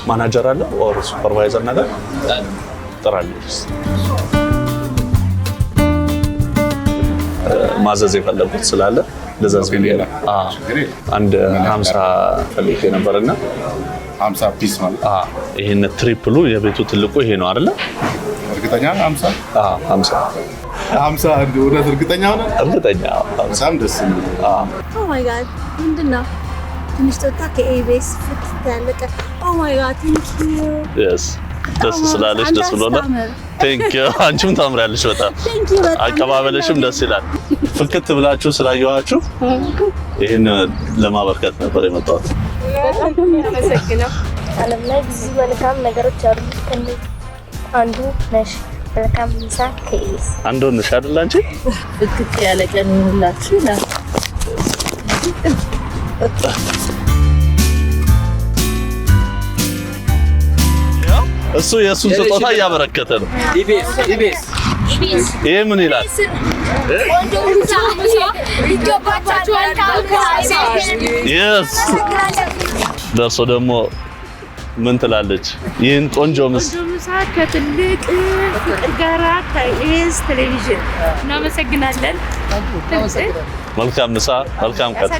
ማናጀር አለ ኦር ሱፐርቫይዘር ነገር ጥራለች። ማዘዝ የፈለጉት ስላለ ለዛዝ ቢላ አንድ 50 ፈልጌ ነበርና 50 ፒስ ማለት ይሄን ትሪፕሉ የቤቱ ትልቁ ይሄ ነው አይደል? እርግጠኛ 50 50 እንደው እርግጠኛ ሆነ እርግጠኛ በጣም ደስ የሚል ኦ ማይ ጋድ ምንድነው? ትንሽ ጠጣ ከኤቢኤስ ፍት ያለቀ ኦ ማይ ጋድ ቴንክ ዩ yes ደስ ስላለሽ ደስ ብሎናል። ቴንክ ዩ አንቺም ታምራለሽ በጣም አቀባበልሽም ደስ ይላል። ፍክት ብላችሁ ስላየኋችሁ ይሄን ለማበርከት ነበር የመጣሁት። በጣም ተመሰግነው። ዓለም ላይ ብዙ መልካም ነገሮች አሉ። አንዱ ነሽ መልካም ምሳ ከኤቢኤስ አንዱ ነሽ አይደል አንቺ? ፍክት ያለ ቀን ይሁንላችሁ ይላል። እሱ የሱን ስጦታ እያበረከተ ነው። ኢቢኤስ ይሄ ምን ይላል? yes ደርሶ ደግሞ ምን ትላለች? ይህን ቆንጆ ምሳ ከትልቅ ፍቅር ጋራ ከኤቢኤስ ቴሌቪዥን እናመሰግናለን። መልካም ምሳ መልካም ቀን